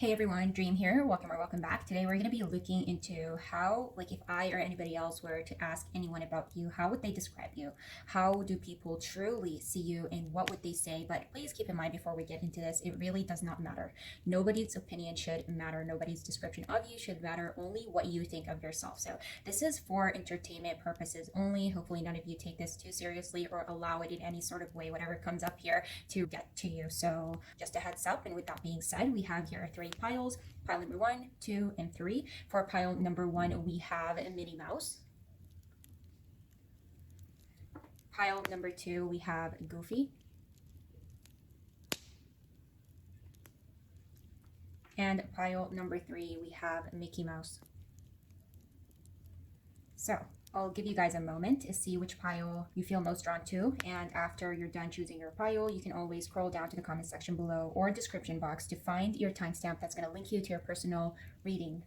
Hey everyone, Dream here. Welcome back. Today we're going to be looking into how, like, if I or anybody else were to ask anyone about you, how would they describe you? How do people truly see you and what would they say? But please keep in mind before we get into this, it really does not matter. Nobody's opinion should matter. Nobody's description of you should matter. Only what you think of yourself. So this is for entertainment purposes only. Hopefully none of you take this too seriously or allow it in any sort of way, whatever comes up here, to get to you. So just a heads up. And with that being said, we have here three piles. Pile number 1, 2, and 3. For pile number 1, we have a Minnie Mouse. Pile number 2, we have Goofy. And pile number 3, we have Mickey Mouse. So I'll give you guys a moment to see which pile you feel most drawn to, and after you're done choosing your pile, you can always scroll down to the comment section below or description box to find your timestamp that's going to link you to your personal reading.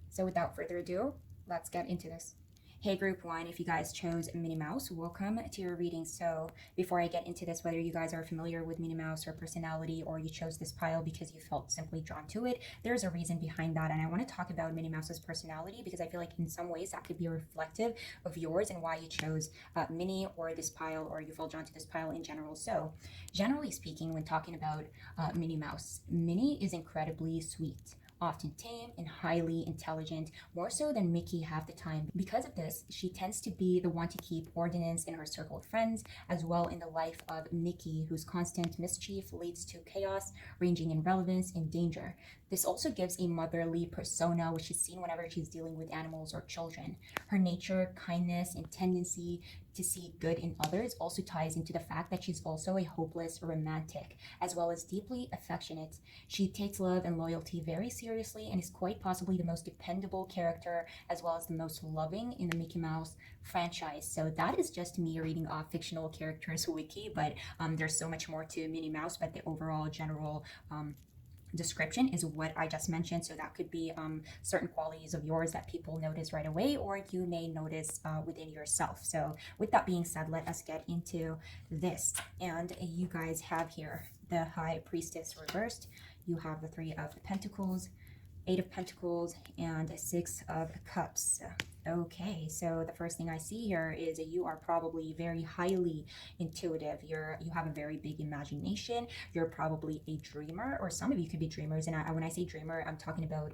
So without further ado, let's get into this. Hey group 1, if you guys chose Minnie Mouse, welcome to your reading. So before I get into this, whether you guys are familiar with Minnie Mouse or personality, or you chose this pile because you felt simply drawn to it, there's a reason behind that. And I want to talk about Minnie Mouse's personality because I feel like in some ways that could be reflective of yours and why you chose Minnie or this pile, or you felt drawn to this pile in general. So generally speaking, when talking about Minnie Mouse, Minnie is incredibly sweet, often tame and highly intelligent, more so than Mickey half the time. Because of this, she tends to be the one to keep ordinance in her circle of friends, as well in the life of Mickey, whose constant mischief leads to chaos, ranging in relevance and danger. This also gives a motherly persona, which is seen whenever she's dealing with animals or children. Her nature, kindness, and tendency to see good in others also ties into the fact that she's also a hopeless romantic, as well as deeply affectionate. She takes love and loyalty very seriously and is quite possibly the most dependable character, as well as the most loving in the Mickey Mouse franchise. So that is just me reading off fictional characters wiki, but there's so much more to Minnie Mouse, but the overall general description is what I just mentioned. So that could be certain qualities of yours that people notice right away, or you may notice within yourself. So with that being said, let us get into this. And you guys have here the High Priestess reversed. You have the Three of Pentacles, Eight of Pentacles, and Six of Cups. Okay, so the first thing I see here is that you are probably very highly intuitive. You have a very big imagination. You're probably a dreamer, or some of you could be dreamers. And when I say dreamer, I'm talking about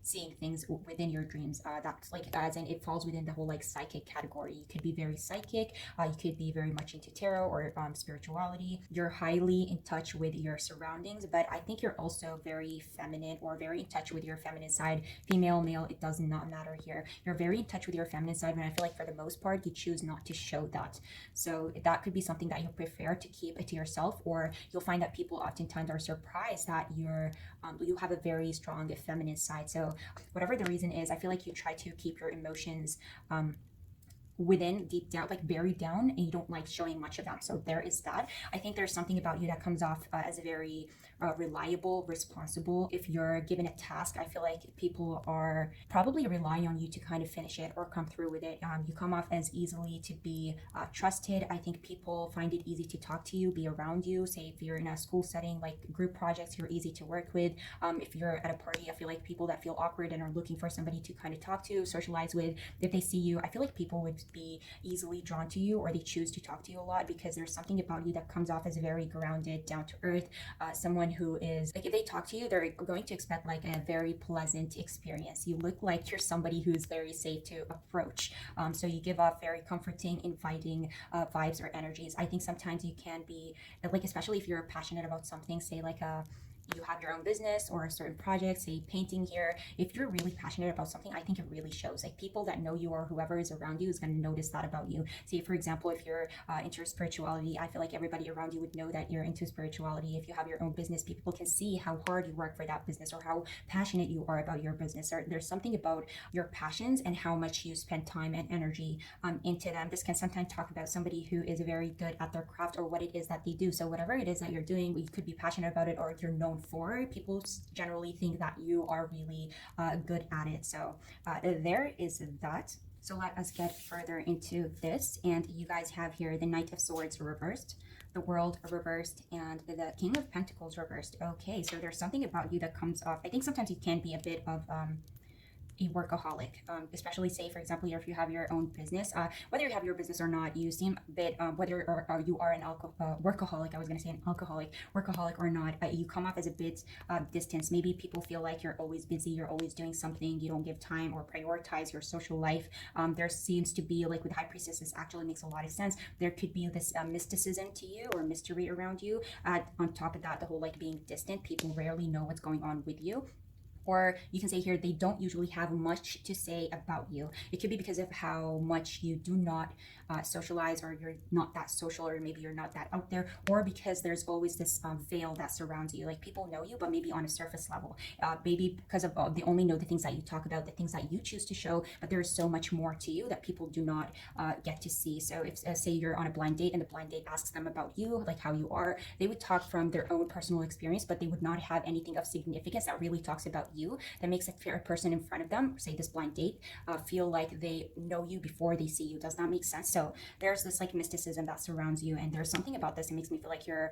seeing things within your dreams. That's like, as in, it falls within the whole like psychic category. You could be very psychic. You could be very much into tarot or spirituality. You're highly in touch with your surroundings, but I think you're also very feminine, or very in touch with your feminine side. Female, male, it does not matter here. You're very in touch with your feminine side, and I feel like for the most part, you choose not to show that. So that could be something that you prefer to keep it to yourself, or you'll find that people oftentimes are surprised that you have a very strong feminine side. So whatever the reason is, I feel like you try to keep your emotions within, deep down, like buried down, and you don't like showing much of them. So there is that. I think there's something about you that comes off as a very reliable, responsible. If you're given a task, I feel like people are probably relying on you to kind of finish it or come through with it. You come off as easily to be trusted. I think people find it easy to talk to you, be around you. Say if you're in a school setting, like group projects, you're easy to work with. If you're at a party, I feel like people that feel awkward and are looking for somebody to kind of talk to, socialize with, if they see you, I feel like people would be easily drawn to you, or they choose to talk to you a lot because there's something about you that comes off as very grounded, down to earth, someone who is like, if they talk to you, they're going to expect like a very pleasant experience. You look like you're somebody who's very safe to approach. So you give off very comforting, inviting vibes or energies. I think sometimes you can be like, especially if you're passionate about something, say like you have your own business or a certain project, say painting here. If you're really passionate about something, I think it really shows. Like people that know you or whoever is around you is going to notice that about you. Say, for example, if you're into spirituality, I feel like everybody around you would know that you're into spirituality. If you have your own business, people can see how hard you work for that business, or how passionate you are about your business. Or there's something about your passions and how much you spend time and energy into them. This can sometimes talk about somebody who is very good at their craft or what it is that they do. So whatever it is that you're doing, you could be passionate about it, or you're known for, people generally think that you are really good at it. So there is that. So let us get further into this. And you guys have here the Knight of Swords reversed, the World reversed, and the King of Pentacles reversed. Okay, so there's something about you that comes off. I think sometimes you can be a bit of a workaholic, especially say, for example, if you have your own business, whether you have your business or not, you seem a bit, whether or you are an workaholic, I was going to say an alcoholic, workaholic or not, you come off as a bit distant. Maybe people feel like you're always busy, you're always doing something, you don't give time or prioritize your social life. There seems to be, like with High Priestess, this actually makes a lot of sense. There could be this mysticism to you or mystery around you. On top of that, the whole like being distant, people rarely know what's going on with you. Or you can say here, they don't usually have much to say about you. It could be because of how much you do not socialize, or you're not that social, or maybe you're not that out there, or because there's always this veil that surrounds you. Like people know you, but maybe on a surface level. Maybe because of they only know the things that you talk about, the things that you choose to show, but there is so much more to you that people do not get to see. So if say you're on a blind date and the blind date asks them about you, like how you are, they would talk from their own personal experience, but they would not have anything of significance that really talks about you, that makes a fair person in front of them, say this blind date, feel like they know you before they see you. Does that make sense? So there's this like mysticism that surrounds you, and there's something about this that makes me feel like you're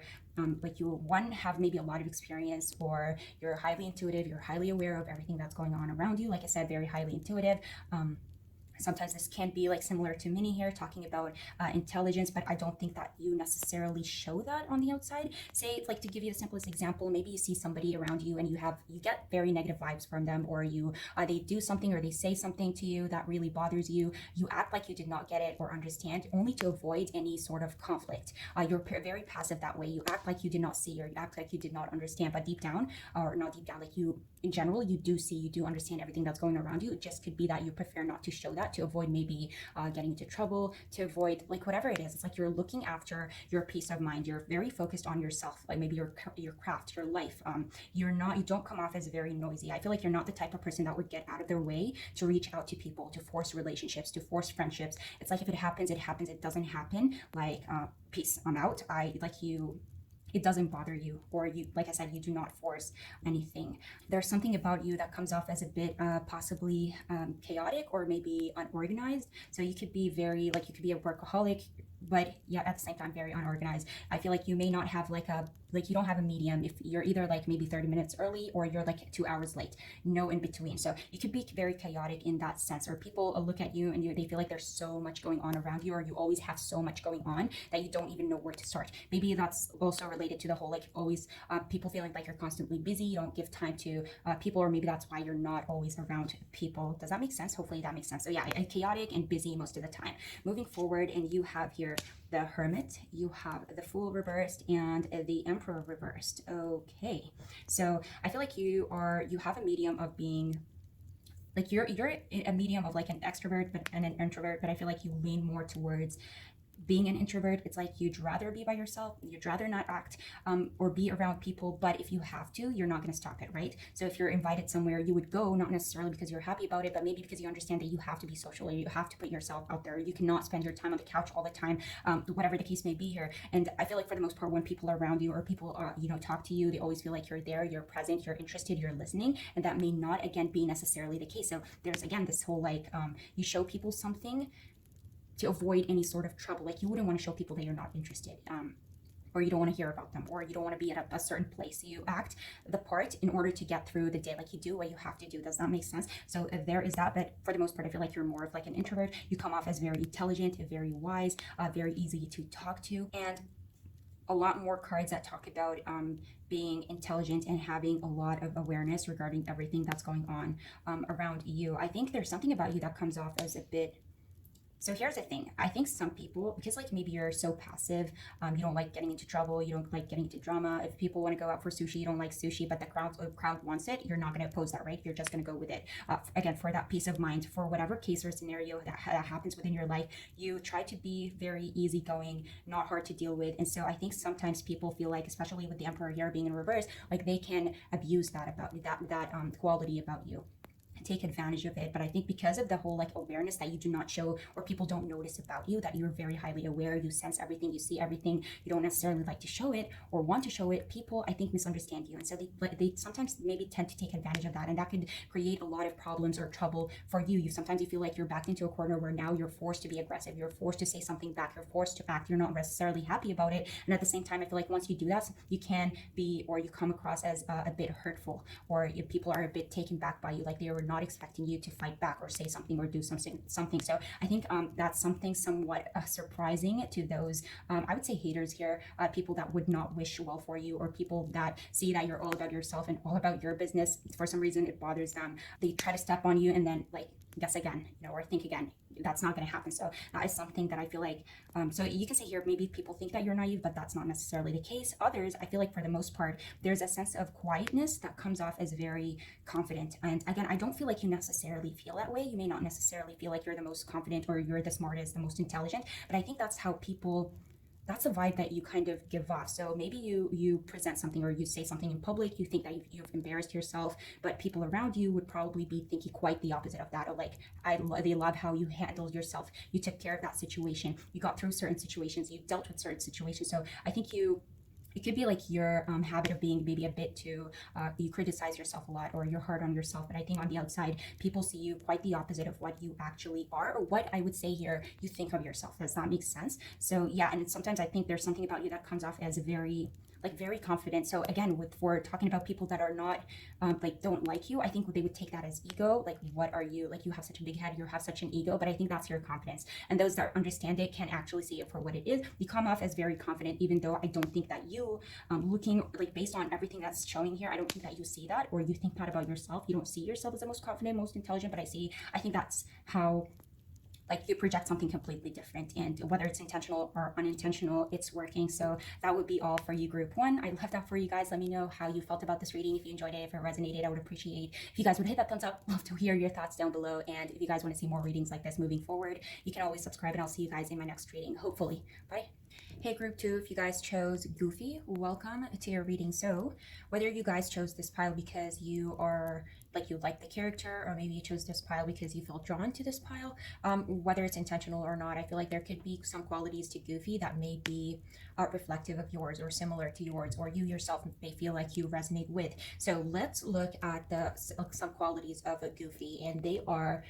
like you one have maybe a lot of experience, or you're highly intuitive, you're highly aware of everything that's going on around you. Like I said, very highly intuitive. Sometimes this can be like similar to Minnie here talking about intelligence, but I don't think that you necessarily show that on the outside. Say, like to give you the simplest example, maybe you see somebody around you and you get very negative vibes from them, or they do something or they say something to you that really bothers you. You act like you did not get it or understand, only to avoid any sort of conflict. You're very passive that way. You act like you did not see, or you act like you did not understand, but deep down, or not deep down, like you in general, you do see, you do understand everything that's going around you. It just could be that you prefer not to show that, to avoid maybe getting into trouble, to avoid like whatever it is. It's like you're looking after your peace of mind. You're very focused on yourself, like maybe your craft, your life. You don't come off as very noisy. I feel like you're not the type of person that would get out of their way to reach out to people, to force relationships, to force friendships. It's like if it happens, it happens. It doesn't happen. Like peace, I'm out. It doesn't bother you, or you, like I said, you do not force anything. There's something about you that comes off as a bit possibly chaotic, or maybe unorganized. So you could be very, like you could be a workaholic, but yeah, at the same time, very unorganized. I feel like you may not have you don't have a medium. If you're either like maybe 30 minutes early, or you're like 2 hours late, no in between. So you could be very chaotic in that sense, or people look at you and they feel like there's so much going on around you, or you always have so much going on that you don't even know where to start. Maybe that's also related to the whole like always people feeling like you're constantly busy, you don't give time to people, or maybe that's why you're not always around people. Does that make sense? Hopefully that makes sense. So yeah, chaotic and busy most of the time. Moving forward, and you have here the Hermit, you have the Fool reversed, and the Emperor reversed. Okay, so I feel like you have a medium of being like you're a medium of like an extrovert and an introvert, but I feel like you lean more towards being an introvert. It's like you'd rather be by yourself, you'd rather not act or be around people, but if you have to, you're not going to stop it, right? So if you're invited somewhere, you would go, not necessarily because you're happy about it, but maybe because you understand that you have to be social, or you have to put yourself out there. You cannot spend your time on the couch all the time, whatever the case may be here. And I feel like for the most part, when people are around you, or people talk to you, they always feel like you're there, you're present, you're interested, you're listening, and that may not again be necessarily the case. So there's again this whole like you show people something to avoid any sort of trouble. Like you wouldn't want to show people that you're not interested, or you don't want to hear about them, or you don't want to be at a certain place. You act the part in order to get through the day. Like you do what you have to do. Does that make sense? So there is that, but for the most part, I feel like you're more of like an introvert. You come off as very intelligent, very wise, very easy to talk to, and a lot more cards that talk about being intelligent and having a lot of awareness regarding everything that's going on around you. I think there's something about you that comes off as a bit. So here's the thing. I think some people, because like maybe you're so passive, you don't like getting into trouble, you don't like getting into drama. If people want to go out for sushi, you don't like sushi, but the crowd wants it, you're not going to oppose that, right? You're just going to go with it. Again, for that peace of mind, for whatever case or scenario that happens within your life, you try to be very easygoing, not hard to deal with. And so I think sometimes people feel like, especially with the Emperor here being in reverse, like they can abuse that about that quality about you. take advantage of it. But I think because of the whole like awareness that you do not show, or people don't notice about you, that you're very highly aware, you sense everything, you see everything, you don't necessarily like to show it or want to show it, people I think misunderstand you, and so they sometimes maybe tend to take advantage of that, and that could create a lot of problems or trouble for you. Sometimes you feel like you're backed into a corner where now you're forced to be aggressive, you're forced to say something back, you're forced to act, you're not necessarily happy about it. And at the same time, I feel like once you do that, you can be, or you come across as a bit hurtful, or if people are a bit taken back by you, like they were not expecting you to fight back or say something or do something. So I think that's something somewhat surprising to those I would say haters here, people that would not wish well for you, or people that see that you're all about yourself and all about your business. For some reason it bothers them, they try to step on you and then like guess again, or think again. That's not going to happen. So that is something that I feel like, so you can say here, maybe people think that you're naive, but that's not necessarily the case. Others, I feel like for the most part, there's a sense of quietness that comes off as very confident. And again, I don't feel like you necessarily feel that way. You may not necessarily feel like you're the most confident or you're the smartest, the most intelligent, but I think that's how people, that's a vibe that you kind of give off. So maybe you present something or you say something in public, you think that you've embarrassed yourself, but people around you would probably be thinking quite the opposite of that. Or like, they love how you handled yourself, you took care of that situation, you got through certain situations, you dealt with certain situations. So I think it could be like your habit of being maybe a bit too, you criticize yourself a lot, or you're hard on yourself. But I think on the outside, people see you quite the opposite of what you actually are, or what I would say here, you think of yourself. Does that make sense? So yeah, and sometimes I think there's something about you that comes off as very confident. So again, for talking about people that are not like don't like you, I think they would take that as ego. Like, what are you, like, you have such a big head, you have such an ego. But I think that's your confidence, and those that understand it can actually see it for what it is. You come off as very confident, even though I don't think that you, looking like based on everything that's showing here, I don't think that you see that, or you think that about yourself. You don't see yourself as the most confident, most intelligent, but I think that's how, like, you project something completely different, and whether it's intentional or unintentional, it's working. So that would be all for you, group one. I love that for you guys. Let me know how you felt about this reading. If you enjoyed it, if it resonated, I would appreciate if you guys would hit that thumbs up. Love to hear your thoughts down below. And if you guys want to see more readings like this moving forward, you can always subscribe, and I'll see you guys in my next reading, hopefully. Bye. Hey, group two, if you guys chose Goofy, welcome to your reading. So whether you guys chose this pile because you are like, you like the character, or maybe you chose this pile because you felt drawn to this pile, whether it's intentional or not, I feel like there could be some qualities to Goofy that may be reflective of yours, or similar to yours, or you yourself may feel like you resonate with. So let's look at some qualities of a Goofy, and they are,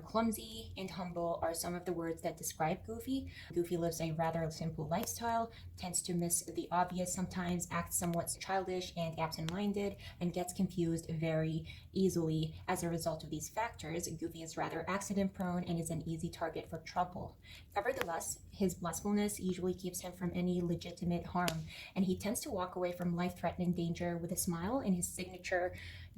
clumsy and humble are some of the words that describe Goofy. Goofy lives a rather simple lifestyle, tends to miss the obvious sometimes, acts somewhat childish and absent-minded, and gets confused very easily. As a result of these factors, Goofy is rather accident-prone and is an easy target for trouble. Nevertheless, his blissfulness usually keeps him from any legitimate harm, and he tends to walk away from life-threatening danger with a smile in his signature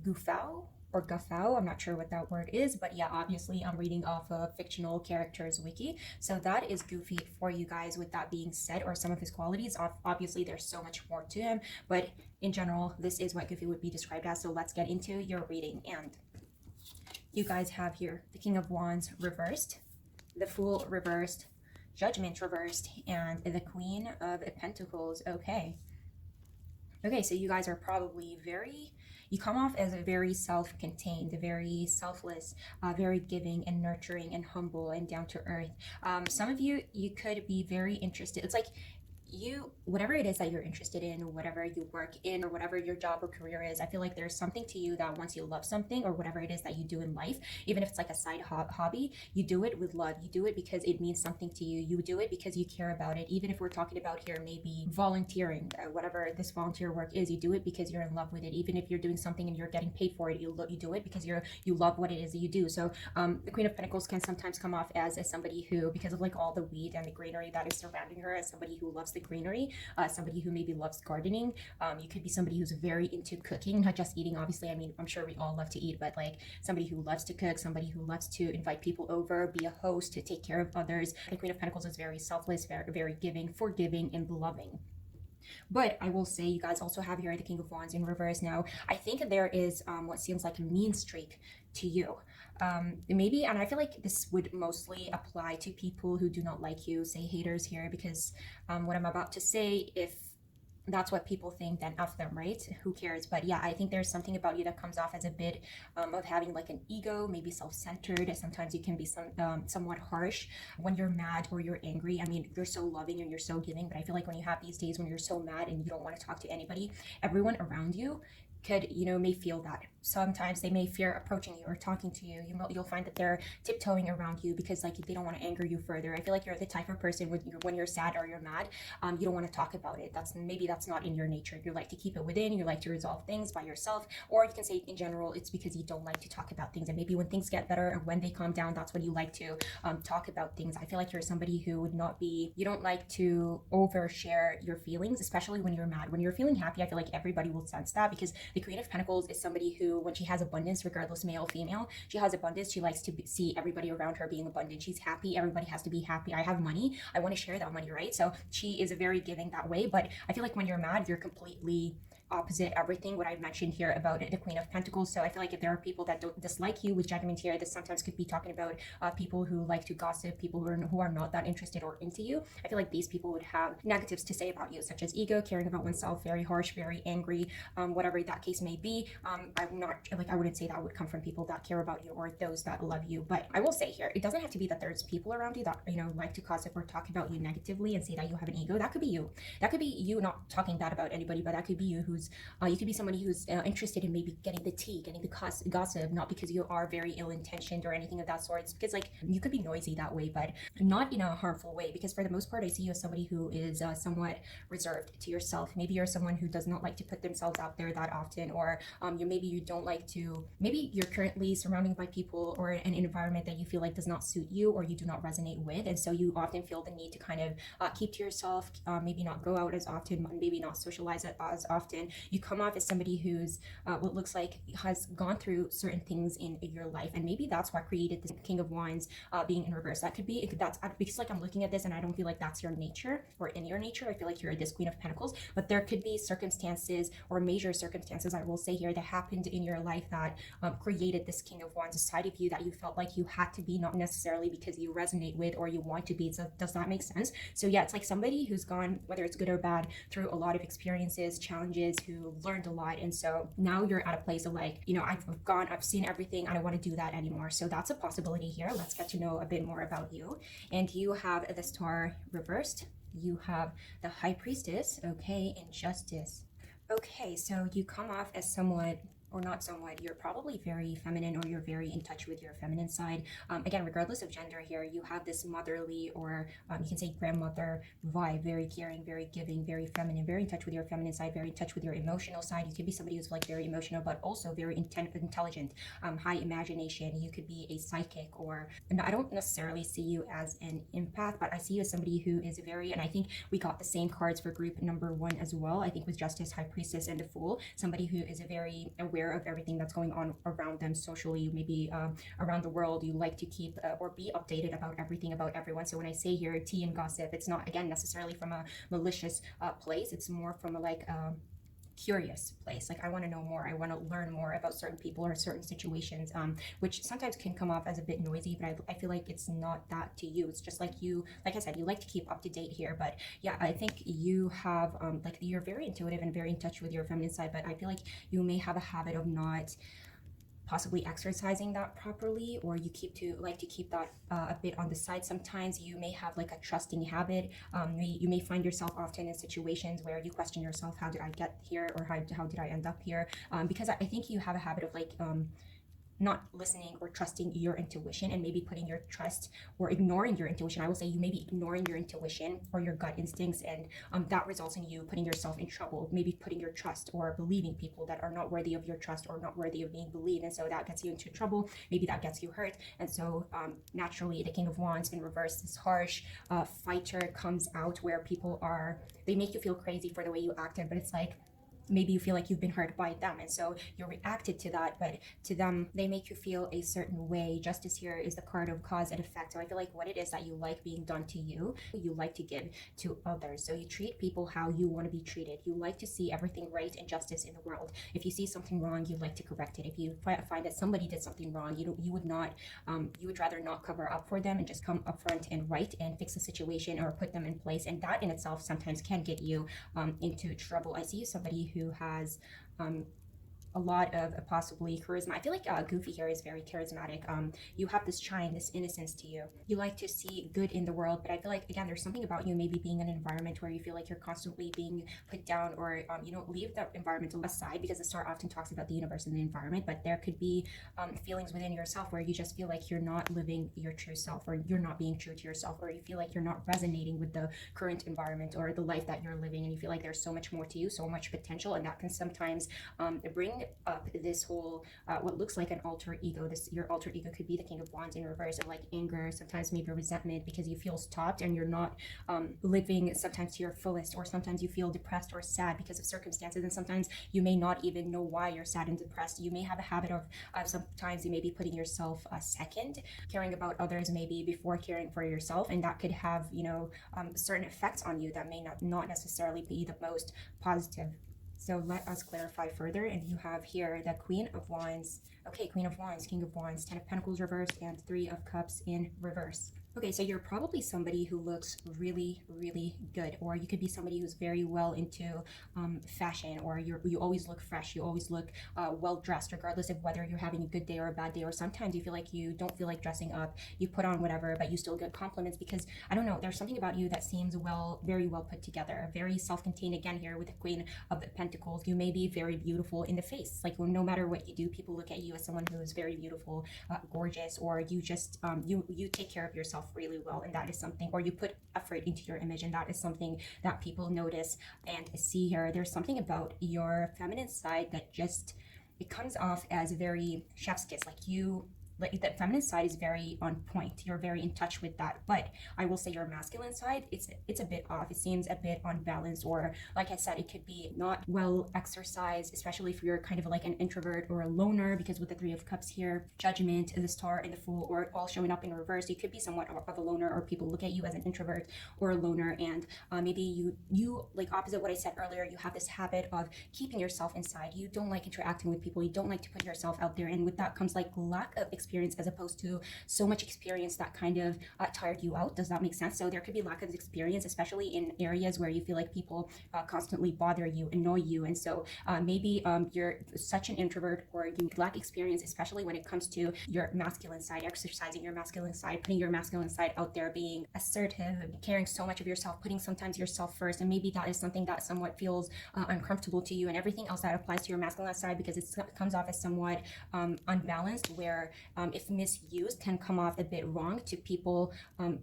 Goofao, or Guffao, I'm not sure what that word is, but yeah, obviously I'm reading off a fictional characters wiki. So that is Goofy for you guys. With that being said, or some of his qualities, obviously there's so much more to him, but in general, this is what Goofy would be described as. So let's get into your reading. And you guys have here the King of Wands reversed, the Fool reversed, Judgment reversed, and the Queen of Pentacles. Okay, so you guys are probably you come off as a very self-contained, very selfless, very giving and nurturing and humble and down to earth. Some of you could be very interested. It's like whatever it is that you're interested in, whatever you work in, or whatever your job or career is, I feel like there's something to you that once you love something, or whatever it is that you do in life, even if it's like a side hobby, you do it with love. You do it because it means something to you. You do it because you care about it. Even if we're talking about here maybe volunteering, whatever this volunteer work is, you do it because you're in love with it. Even if you're doing something and you're getting paid for it, you do it because you love what it is that you do. So the Queen of Pentacles can sometimes come off as somebody who, because of like all the weed and the greenery that is surrounding her, as somebody who loves the greenery, somebody who maybe loves gardening. You could be somebody who's very into cooking, not just eating, obviously. I mean, I'm sure we all love to eat, but like somebody who loves to cook, somebody who loves to invite people over, be a host, to take care of others. The Queen of Pentacles is very selfless, very, very giving, forgiving, and loving. But I will say, you guys also have here the King of Wands in reverse. Now, I think there is what seems like a mean streak to you. Maybe, and I feel like this would mostly apply to people who do not like you, say haters here, because what I'm about to say, if that's what people think, then F them, right? Who cares? But yeah, I think there's something about you that comes off as a bit of having like an ego, maybe self-centered. Sometimes you can be somewhat harsh when you're mad or you're angry. I mean, you're so loving and you're so giving, but I feel like when you have these days when you're so mad and you don't want to talk to anybody, everyone around you could, may feel that. Sometimes they may fear approaching you or talking to you. You'll find that they're tiptoeing around you because like they don't want to anger you further. I feel like you're the type of person when you're sad or you're mad, you don't want to talk about it. That's not in your nature. You like to keep it within. You like to resolve things by yourself, or you can say in general it's because you don't like to talk about things. And maybe when things get better and when they calm down, that's when you like to talk about things. I feel like you're somebody who would not be. You don't like to overshare your feelings, especially when you're mad. When you're feeling happy, I feel like everybody will sense that because the Queen of Pentacles is somebody who, when she has abundance, regardless male or female, she has abundance. She likes to see everybody around her being abundant. She's happy. Everybody has to be happy. I have money. I want to share that money, right? So she is very giving that way. But I feel like when you're mad, you're completely opposite everything what I mentioned here about the Queen of Pentacles. So I feel like if there are people that don't dislike you with judgment here, this sometimes could be talking about people who like to gossip, people who are not that interested or into you. I feel like these people would have negatives to say about you, such as ego, caring about oneself, very harsh, very angry, whatever that case may be. I'm not like, I wouldn't say that would come from people that care about you or those that love you. But I will say here, it doesn't have to be that there's people around you that like to gossip or talk about you negatively and say that you have an ego. That could be you. That could be you not talking bad about anybody, but that could be you who's you could be somebody who's interested in maybe getting the tea, getting the gossip, not because you are very ill-intentioned or anything of that sort. It's because like you could be noisy that way, but not in a harmful way. Because for the most part, I see you as somebody who is somewhat reserved to yourself. Maybe you're someone who does not like to put themselves out there that often, or maybe you don't like to. Maybe you're currently surrounded by people or an environment that you feel like does not suit you or you do not resonate with, and so you often feel the need to kind of keep to yourself. Maybe not go out as often, maybe not socialize as often. You come off as somebody who's what looks like has gone through certain things in your life, and maybe that's what created this King of Wands being in reverse. That could be that's because like I'm looking at this and I don't feel like that's your nature or in your nature. I feel like you're this Queen of Pentacles, but there could be circumstances or major circumstances, I will say here, that happened in your life that created this King of Wands side of you that you felt like you had to be, not necessarily because you resonate with or you want to be. So does that make sense? So yeah, it's like somebody who's gone, whether it's good or bad, through a lot of experiences, challenges, who learned a lot. And so now you're at a place of like, I've seen everything. I don't want to do that anymore. So that's a possibility here. Let's get to know a bit more about you. And you have the Star reversed. You have the High Priestess. Okay, and Justice. Okay, so you come off as somewhat, or not somewhat, you're probably very feminine, or you're very in touch with your feminine side. Again, regardless of gender here, you have this motherly, or you can say grandmother vibe, very caring, very giving, very feminine, very in touch with your feminine side, very in touch with your emotional side. You could be somebody who's like very emotional, but also very intelligent, high imagination. You could be a psychic, or, and I don't necessarily see you as an empath, but I see you as somebody who is very, and I think we got the same cards for group number 1 as well. I think with Justice, High Priestess, and the Fool, somebody who is very aware of everything that's going on around them socially, maybe around the world. You like to keep or be updated about everything, about everyone. So when I say here tea and gossip, it's not, again, necessarily from a malicious place. It's more from a like curious place. Like, I want to know more, I want to learn more about certain people or certain situations, which sometimes can come off as a bit noisy, but I feel like it's not that to you. It's just like you, like I said, you like to keep up to date here. But yeah, I think you have like, you're very intuitive and very in touch with your feminine side, but I feel like you may have a habit of not possibly exercising that properly, or you like to keep that a bit on the side. Sometimes you may have like a trusting habit. You may find yourself often in situations where you question yourself, how did I get here, or how did I end up here, because I think you have a habit of like not listening or trusting your intuition, and maybe putting your trust or ignoring your intuition. I will say you may be ignoring your intuition or your gut instincts, and that results in you putting yourself in trouble, maybe putting your trust or believing people that are not worthy of your trust or not worthy of being believed, and so that gets you into trouble. Maybe that gets you hurt. And so naturally, the King of Wands in reverse, this harsh fighter, comes out where people are, they make you feel crazy for the way you acted, but it's like, maybe you feel like you've been hurt by them, and so you reacted to that, but to them they make you feel a certain way. Justice here is the card of cause and effect. So I feel like what it is that you like being done to you, you like to give to others. So you treat people how you want to be treated. You like to see everything right and justice in the world. If you see something wrong, you like to correct it. If you find that somebody did something wrong, you would not you would rather not cover up for them and just come up front and right and fix the situation or put them in place. And that in itself sometimes can get you into trouble. I see you somebody who has a lot of possibly charisma. I feel like Goofy here is very charismatic. You have this shine, this innocence to you. You like to see good in the world, but I feel like, again, there's something about you maybe being in an environment where you feel like you're constantly being put down, or leave that environment aside, because the star often talks about the universe and the environment, but there could be feelings within yourself where you just feel like you're not living your true self, or you're not being true to yourself, or you feel like you're not resonating with the current environment or the life that you're living, and you feel like there's so much more to you, so much potential, and that can sometimes bring up this whole what looks like an alter ego. Your alter ego could be the King of Wands in reverse, of like anger, sometimes maybe resentment, because you feel stopped and you're not living sometimes to your fullest, or sometimes you feel depressed or sad because of circumstances, and sometimes you may not even know why you're sad and depressed. You may have a habit of sometimes you may be putting yourself second, caring about others maybe before caring for yourself, and that could have certain effects on you that may not necessarily be the most positive. So let us clarify further. And you have here the Queen of Wands. Okay, Queen of Wands, King of Wands, Ten of Pentacles reversed, and Three of Cups in reverse. Okay, so you're probably somebody who looks really, really good, or you could be somebody who's very well into fashion, or you always look fresh, you always look well dressed, regardless of whether you're having a good day or a bad day, or sometimes you feel like you don't feel like dressing up, you put on whatever, but you still get compliments because, I don't know, there's something about you that seems very well put together, very self-contained. Again, here with the Queen of the Pentacles, you may be very beautiful in the face. Like, no matter what you do, people look at you as someone who is very beautiful, gorgeous, or you just you take care of yourself really well, and that is something, or you put effort into your image, and that is something that people notice and see here. There's something about your feminine side that just, it comes off as very chef's kiss. Like that feminine side is very on point. You're very in touch with that. But I will say your masculine side, it's a bit off. It seems a bit unbalanced, or like I said, it could be not well exercised, especially if you're kind of like an introvert or a loner, because with the Three of Cups here, Judgment, the Star, and the Fool, or all showing up in reverse, you could be somewhat of a loner, or people look at you as an introvert or a loner, and maybe you like opposite what I said earlier, you have this habit of keeping yourself inside. You don't like interacting with people. You don't like to put yourself out there, and with that comes like lack of experience, as opposed to so much experience that kind of tired you out. Does that make sense? So there could be lack of experience, especially in areas where you feel like people constantly bother you, annoy you, and so maybe you're such an introvert, or you lack experience, especially when it comes to your masculine side, exercising your masculine side, putting your masculine side out there, being assertive, caring so much of yourself, putting sometimes yourself first, and maybe that is something that somewhat feels uncomfortable to you, and everything else that applies to your masculine side, because it comes off as somewhat unbalanced, where if misused, can come off a bit wrong to people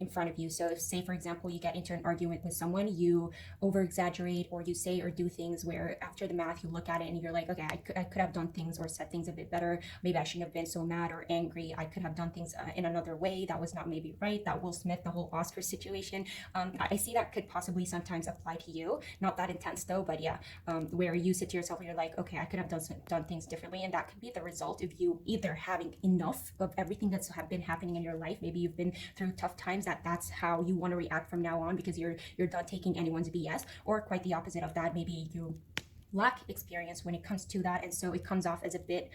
in front of you. So if, say for example, you get into an argument with someone, you over exaggerate, or you say or do things where after the math you look at it and you're like, okay, I could have done things or said things a bit better. Maybe I shouldn't have been so mad or angry. I could have done things in another way that was not maybe right. That Will Smith, the whole Oscar situation, I see that could possibly sometimes apply to you. Not that intense though, but yeah, where you sit to yourself and you're like, okay, I could have done things differently, and that could be the result of you either having enough of everything that's been happening in your life. Maybe you've been through tough times, that's how you want to react from now on, because you're done taking anyone's BS, or quite the opposite of that. Maybe you lack experience when it comes to that, and so it comes off as a bit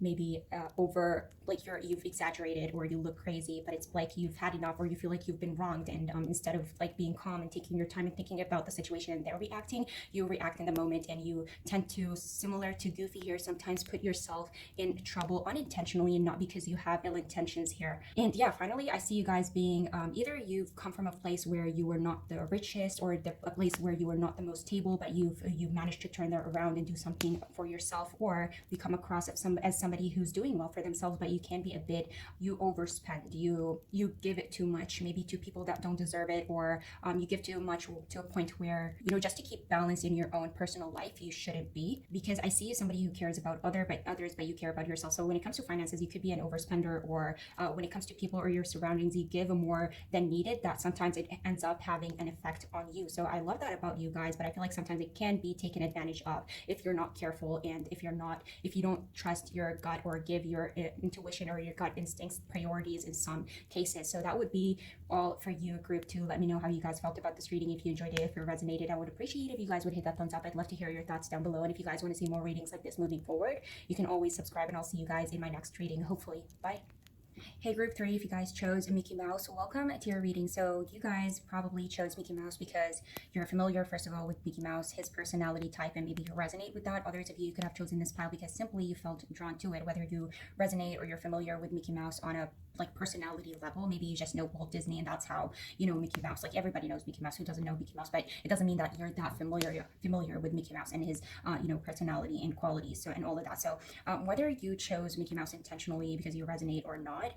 maybe over, like you've exaggerated, or you look crazy, but it's like you've had enough, or you feel like you've been wronged, and instead of like being calm and taking your time and thinking about the situation and they're reacting, you react in the moment, and you tend to, similar to Goofy here, sometimes put yourself in trouble unintentionally and not because you have ill intentions here. And yeah, finally, I see you guys being either you've come from a place where you were not the richest, or a place where you were not the most stable, but you've managed to turn that around and do something for yourself, or you come across as somebody somebody who's doing well for themselves, but you can be a bit, you overspend, you give it too much, maybe to people that don't deserve it, or you give too much to a point where, you know, just to keep balance in your own personal life, you shouldn't be. Because I see you somebody who cares about others, but you care about yourself. So when it comes to finances, you could be an overspender, or when it comes to people or your surroundings, you give more than needed, that sometimes it ends up having an effect on you. So I love that about you guys, but I feel like sometimes it can be taken advantage of if you're not careful, and if you don't trust your gut or give your intuition or your gut instincts priorities in some cases. So that would be all for you, group 2. Let me know how you guys felt about this reading. If you enjoyed it, if it resonated, I would appreciate if you guys would hit that thumbs up. I'd love to hear your thoughts down below. And if you guys want to see more readings like this moving forward, you can always subscribe, and I'll see you guys in my next reading, hopefully. Bye. Hey group 3, if you guys chose Mickey Mouse, welcome to your reading. So you guys probably chose Mickey Mouse because you're familiar, first of all, with Mickey Mouse, his personality type, and maybe you resonate with that. Others of you could have chosen this pile because simply you felt drawn to it, whether you resonate or you're familiar with Mickey Mouse on a like personality level. Maybe you just know Walt Disney and that's how you know Mickey Mouse. Like everybody knows Mickey Mouse. Who doesn't know Mickey Mouse? But it doesn't mean that you're that familiar with Mickey Mouse and his you know, personality and qualities, so, and all of that. So whether you chose Mickey Mouse intentionally because you resonate or not,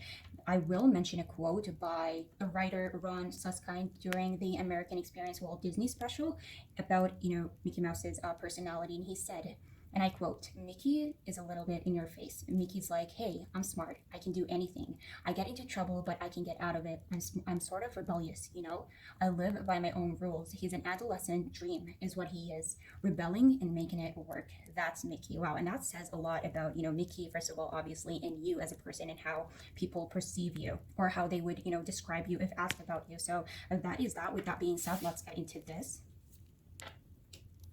I will mention a quote by the writer Ron Suskind during the American Experience Walt Disney special about, you know, Mickey Mouse's personality, and he said, and I quote, "Mickey is a little bit in your face. Mickey's like, hey, I'm smart. I can do anything. I get into trouble, but I can get out of it. I'm sort of rebellious, you know? I live by my own rules. He's an adolescent dream is what he is. Rebelling and making it work. That's Mickey." Wow, and that says a lot about, you know, Mickey, first of all, obviously, and you as a person and how people perceive you or how they would, you know, describe you if asked about you. So that is that. With that being said, let's get into this.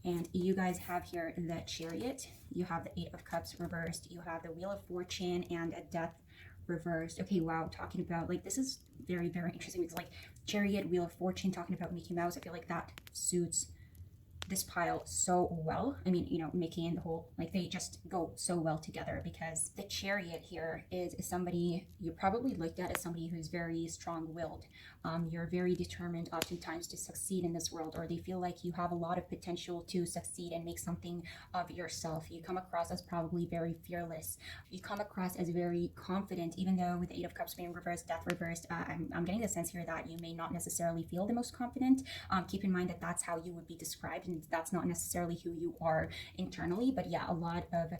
And you guys have here the Chariot, you have the 8 of Cups reversed, you have the Wheel of Fortune and a Death reversed. Okay, wow, talking about, like, this is very, very interesting because, like, Chariot, Wheel of Fortune, talking about Mickey Mouse, I feel like that suits this pile so well. I mean, you know, Mickey and the whole, like, they just go so well together because the Chariot here is somebody you probably looked at as somebody who's very strong-willed. You're very determined oftentimes to succeed in this world, or they feel like you have a lot of potential to succeed and make something of yourself. You come across as probably very fearless. You come across as very confident, even though with the 8 of Cups being reversed, Death reversed, I'm getting the sense here that you may not necessarily feel the most confident. Keep in mind that that's how you would be described, and that's not necessarily who you are internally. But yeah, a lot of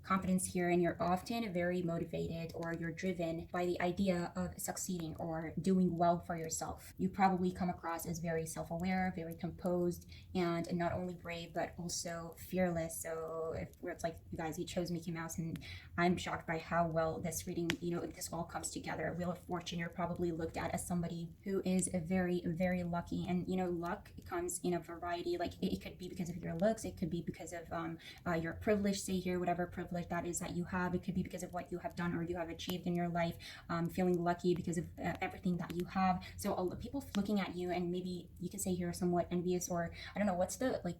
confidence here, and you're often very motivated or you're driven by the idea of succeeding or doing well for yourself. You probably come across as very self-aware, very composed, and not only brave but also fearless. So if it's like, you guys, you chose Mickey Mouse, and I'm shocked by how well this reading, you know, this all comes together. Wheel of Fortune, you're probably looked at as somebody who is very, very lucky, and you know, luck comes in a variety. Like it could be because of your looks, it could be because of your privilege, say here, whatever privilege that is that you have. It could be because of what you have done or you have achieved in your life, feeling lucky because of everything that you have. So people looking at you, and maybe you can say you're somewhat envious, or I don't know, what's the like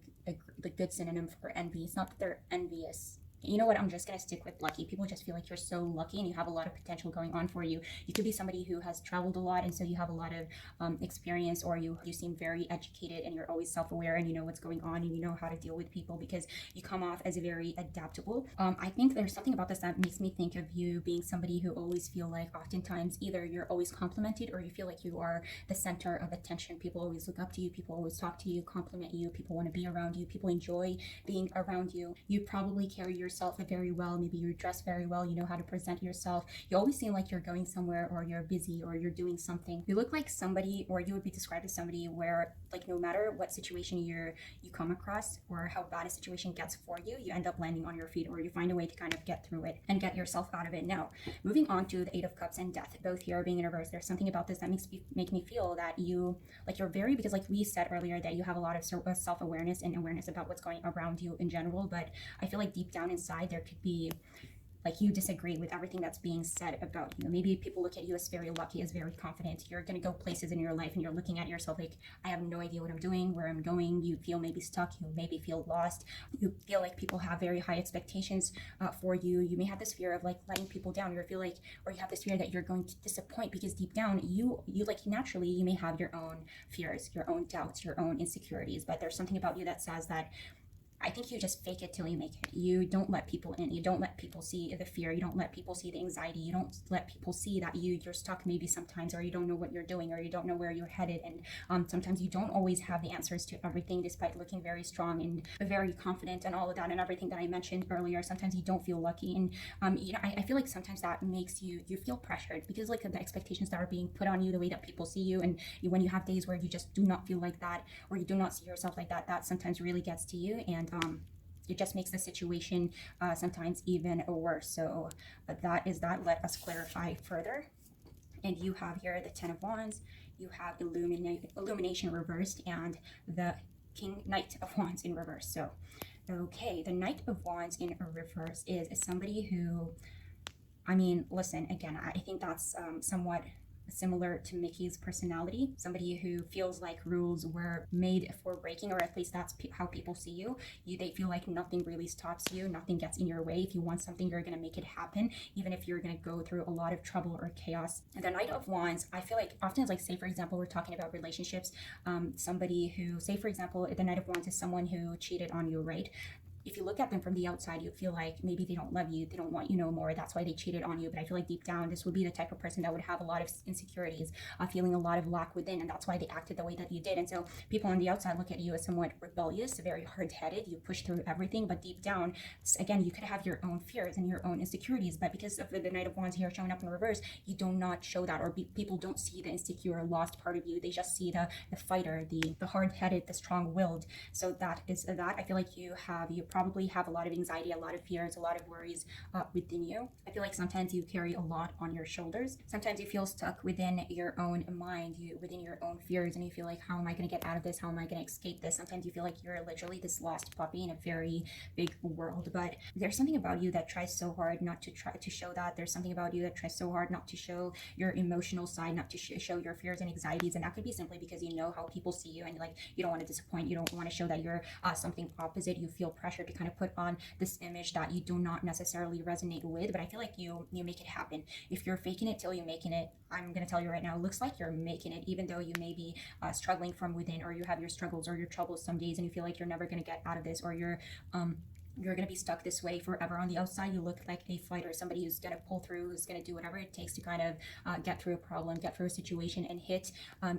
the good synonym for envy? It's not that they're envious. You know what, I'm just going to stick with lucky. People just feel like you're so lucky and you have a lot of potential going on for you. You could be somebody who has traveled a lot, and so you have a lot of experience, or you seem very educated and you're always self-aware and you know what's going on and you know how to deal with people because you come off as very adaptable. I think there's something about this that makes me think of you being somebody who always feel like oftentimes either you're always complimented or you feel like you are the center of attention. People always look up to you, people always talk to you, compliment you, people want to be around you, people enjoy being around you. You probably carry yourself very well. Maybe you're dressed very well, you know how to present yourself. You always seem like you're going somewhere, or you're busy, or you're doing something. You look like somebody, or you would be described as somebody where, like, no matter what situation you come across or how bad a situation gets for you, you end up landing on your feet, or you find a way to kind of get through it and get yourself out of it. Now, moving on to the 8 of Cups and Death, both here being in reverse, there's something about this that make me feel that you're very, because like we said earlier, that you have a lot of self-awareness and awareness about what's going around you in general, but I feel like deep down inside there could be, like, you disagree with everything that's being said about you. Maybe people look at you as very lucky, as very confident. You're going to go places in your life and you're looking at yourself like, I have no idea what I'm doing, where I'm going. You feel maybe stuck. You maybe feel lost. You feel like people have very high expectations for you. You may have this fear of like letting people down, or feel like, or you have this fear that you're going to disappoint, because deep down you like, naturally you may have your own fears, your own doubts, your own insecurities, but there's something about you that says that I think you just fake it till you make it. You don't let people in. You don't let people see the fear. You don't let people see the anxiety. You don't let people see that you're stuck maybe sometimes, or you don't know what you're doing, or you don't know where you're headed. And sometimes you don't always have the answers to everything, despite looking very strong and very confident and all of that and everything that I mentioned earlier. Sometimes you don't feel lucky, and I feel like sometimes that makes you feel pressured, because like the expectations that are being put on you, the way that people see you, and when you have days where you just do not feel like that, or you do not see yourself like that, that sometimes really gets to you, and it just makes the situation sometimes even worse. So that is that. Let us clarify further. And you have here the Ten of Wands, you have illumination reversed, and the Knight of Wands in reverse. So, okay, the Knight of Wands in reverse is somebody who, I mean, listen, again, I think that's somewhat similar to Mickey's personality, somebody who feels like rules were made for breaking, or at least that's how people see you. They feel like nothing really stops you, nothing gets in your way. If you want something, you're going to make it happen, even if you're going to go through a lot of trouble or chaos. And the Knight of Wands, I feel like often, like, say for example, we're talking about relationships, somebody who, say for example, the Knight of Wands is someone who cheated on you, right? If you look at them from the outside, you feel like maybe they don't love you, they don't want you no more, that's why they cheated on you. But I feel like deep down, this would be the type of person that would have a lot of insecurities, feeling a lot of lack within, and that's why they acted the way that you did. And so people on the outside look at you as somewhat rebellious, very hard-headed, you push through everything, but deep down, again, you could have your own fears and your own insecurities, but because of the Knight of Wands here showing up in reverse, you do not show that, or people don't see the insecure, lost part of you. They just see the fighter, the hard-headed, the strong-willed. So that is that. I feel like you probably have a lot of anxiety, a lot of fears, a lot of worries within you. I feel like sometimes you carry a lot on your shoulders. Sometimes you feel stuck within your own mind, within your own fears, and you feel like, how am I going to get out of this? How am I going to escape this? Sometimes you feel like you're literally this lost puppy in a very big world, but there's something about you that tries so hard not to try to show that. There's something about you that tries so hard not to show your emotional side, not to show your fears and anxieties, and that could be simply because you know how people see you, and like, you don't want to disappoint, you don't want to show that you're something opposite. You feel pressure to kind of put on this image that you do not necessarily resonate with, but I feel like you make it happen. If you're faking it till you're making it, I'm going to tell you right now, it looks like you're making it, even though you may be struggling from within, or you have your struggles or your troubles some days, and you feel like you're never going to get out of this, or you're going to be stuck this way forever. On the outside, you look like a fighter, somebody who's going to pull through, who's going to do whatever it takes to kind of get through a problem, get through a situation, and hit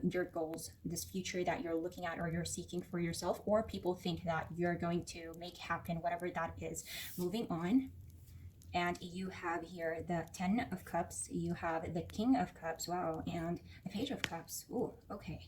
your goals, this future that you're looking at or you're seeking for yourself, or people think that you're going to make happen, whatever that is. Moving on. And you have here the 10 of Cups, you have the King of Cups, wow, and the Page of Cups. Ooh, okay.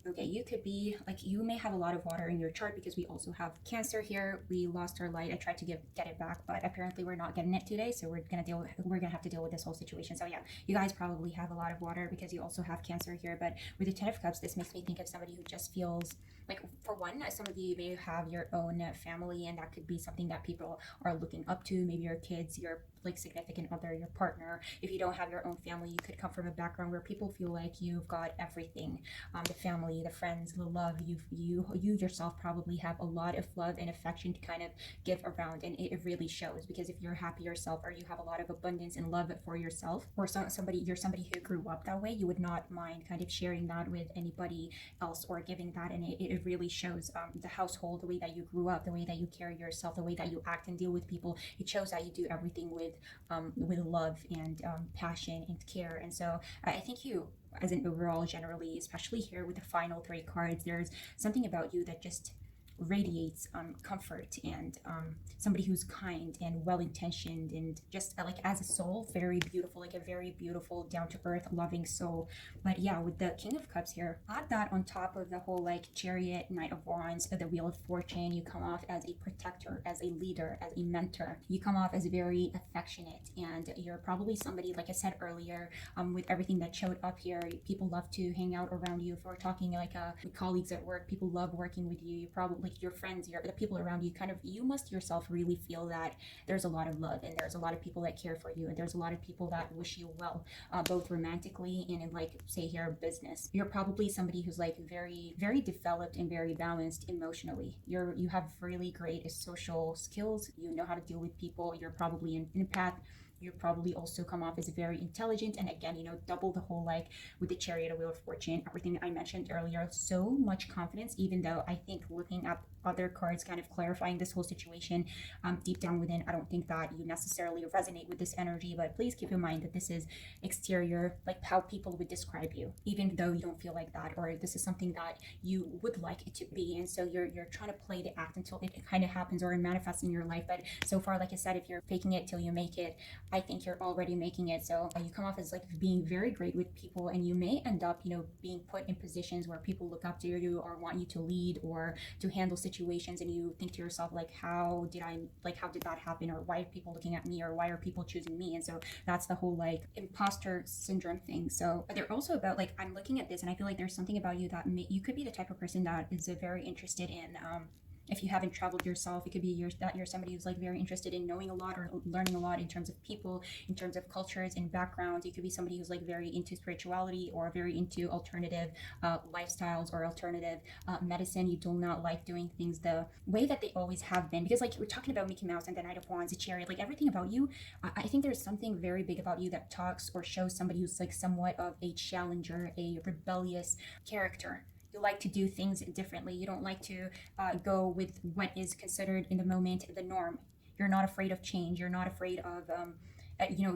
Okay, you could be like, you may have a lot of water in your chart, because we also have Cancer here. We lost our light. I tried to get it back, but apparently we're not getting it today, so we're gonna have to deal with this whole situation. So yeah, you guys probably have a lot of water because you also have Cancer here. But with the 10 of Cups, this makes me think of somebody who just feels like, for one, some of you may have your own family, and that could be something that people are looking up to, maybe your kids, your like significant other, your partner. If you don't have your own family, you could come from a background where people feel like you've got everything, the family, the friends, the love. You yourself probably have a lot of love and affection to kind of give around, and it really shows, because if you're happy yourself, or you have a lot of abundance and love for yourself, or you're somebody who grew up that way, you would not mind kind of sharing that with anybody else, or giving that, and it really shows the household, the way that you grew up, the way that you carry yourself, the way that you act and deal with people. It shows that you do everything with love and passion and care. And so I think you, as an overall, generally, especially here with the final three cards, there's something about you that just radiates comfort, and somebody who's kind and well-intentioned, and just like, as a soul, very beautiful, like a very beautiful, down-to-earth, loving soul. But yeah, with the King of Cups here, add that on top of the whole like Chariot, Knight of Wands, the Wheel of Fortune, you come off as a protector, as a leader, as a mentor. You come off as very affectionate, and you're probably somebody, like I said earlier, with everything that showed up here, people love to hang out around you. If we're talking like colleagues at work, people love working with you. You probably, your friends, the people around you, kind of, you must yourself really feel that there's a lot of love, and there's a lot of people that care for you, and there's a lot of people that wish you well, both romantically and in, like, say here, business. You're probably somebody who's like very, very developed and very balanced emotionally. You have really great social skills. You know how to deal with people. You're probably an empath. You probably also come off as very intelligent, and again, double the whole like with the Chariot of Wheel of Fortune, everything that I mentioned earlier. So much confidence, even though I think looking at other cards kind of clarifying this whole situation, deep down within, I don't think that you necessarily resonate with this energy. But please keep in mind that this is exterior, like how people would describe you, even though you don't feel like that, or this is something that you would like it to be. And so you're trying to play the act until it kind of happens or it manifests in your life. But so far, like I said, if you're faking it till you make it, I think you're already making it. So you come off as like being very great with people, and you may end up, being put in positions where people look up to you or want you to lead or to handle situations, and you think to yourself like, how did that happen, or why are people looking at me, or why are people choosing me? And so that's the whole like imposter syndrome thing. So they're also about like, I'm looking at this and I feel like there's something about you that you could be the type of person that is very interested in if you haven't traveled yourself, it could be that you're somebody who's like very interested in knowing a lot or learning a lot in terms of people, in terms of cultures and backgrounds. You could be somebody who's like very into spirituality or very into alternative lifestyles or alternative medicine. You do not like doing things the way that they always have been, because like we're talking about Mickey Mouse and the Knight of Wands, the Chariot, like everything about you. I think there's something very big about you that talks or shows somebody who's like somewhat of a challenger, a rebellious character. You like to do things differently. You don't like to go with what is considered in the moment the norm. You're not afraid of change. You're not afraid of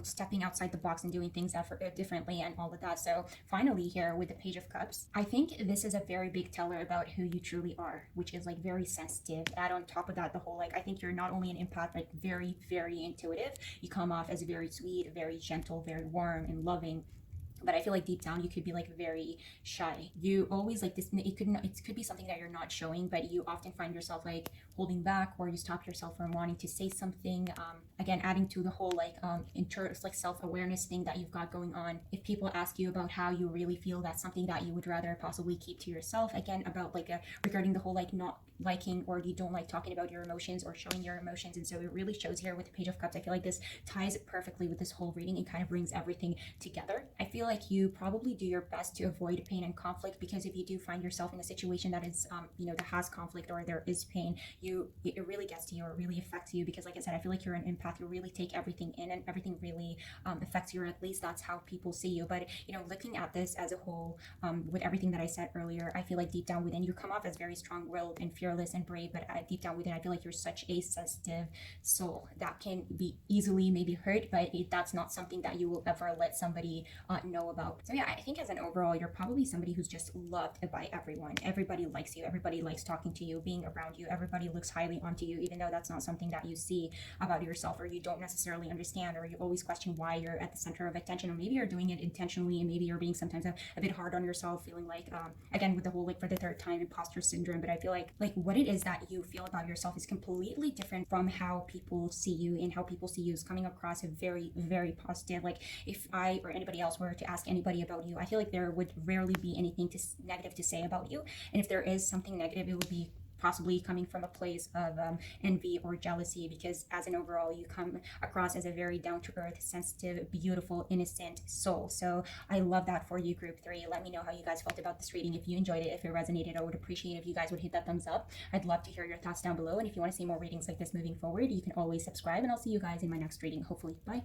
stepping outside the box and doing things differently and all of that. So finally here with the Page of Cups, I think this is a very big teller about who you truly are, which is like very sensitive. Add on top of that the whole like, I think you're not only an empath but very, very intuitive. You come off as very sweet, very gentle, very warm and loving. But I feel like deep down you could be like very shy. You always like this. It could be something that you're not showing, but you often find yourself like holding back, or you stop yourself from wanting to say something. Again, adding to the whole like like self-awareness thing that you've got going on. If people ask you about how you really feel, that's something that you would rather possibly keep to yourself. Again, about like regarding the whole like not liking, or you don't like talking about your emotions or showing your emotions. And so it really shows here with the Page of Cups. I feel like this ties perfectly with this whole reading and kind of brings everything together. I feel like you probably do your best to avoid pain and conflict, because if you do find yourself in a situation that is that has conflict or there is pain, it really gets to you, or it really affects you, because like I said, I feel like you're an empath. You really take everything in, and everything really affects you, or at least that's how people see you. But looking at this as a whole, with everything that I said earlier, I feel like deep down within you come off as very strong-willed and fearless and brave, but deep down within I feel like you're such a sensitive soul that can be easily maybe hurt, but that's not something that you will ever let somebody know about. So yeah, I think as an overall, you're probably somebody who's just loved by everyone. Everybody likes you. Everybody likes talking to you, being around you. Everybody looks highly onto you, even though that's not something that you see about yourself, or you don't necessarily understand, or you always question why you're at the center of attention, or maybe you're doing it intentionally, and maybe you're being sometimes a bit hard on yourself, feeling like again with the whole like for the third time imposter syndrome. But I feel like what it is that you feel about yourself is completely different from how people see you, and how people see you is coming across a very, very positive. Like if I or anybody else were to ask anybody about you, I feel like there would rarely be anything negative to say about you. And if there is something negative, it would be possibly coming from a place of envy or jealousy, because as an overall you come across as a very down-to-earth, sensitive, beautiful, innocent soul. So I love that for you, group 3. Let me know how you guys felt about this reading. If you enjoyed it, if it resonated, I would appreciate if you guys would hit that thumbs up. I'd love to hear your thoughts down below, and if you want to see more readings like this moving forward, you can always subscribe, and I'll see you guys in my next reading, hopefully. Bye.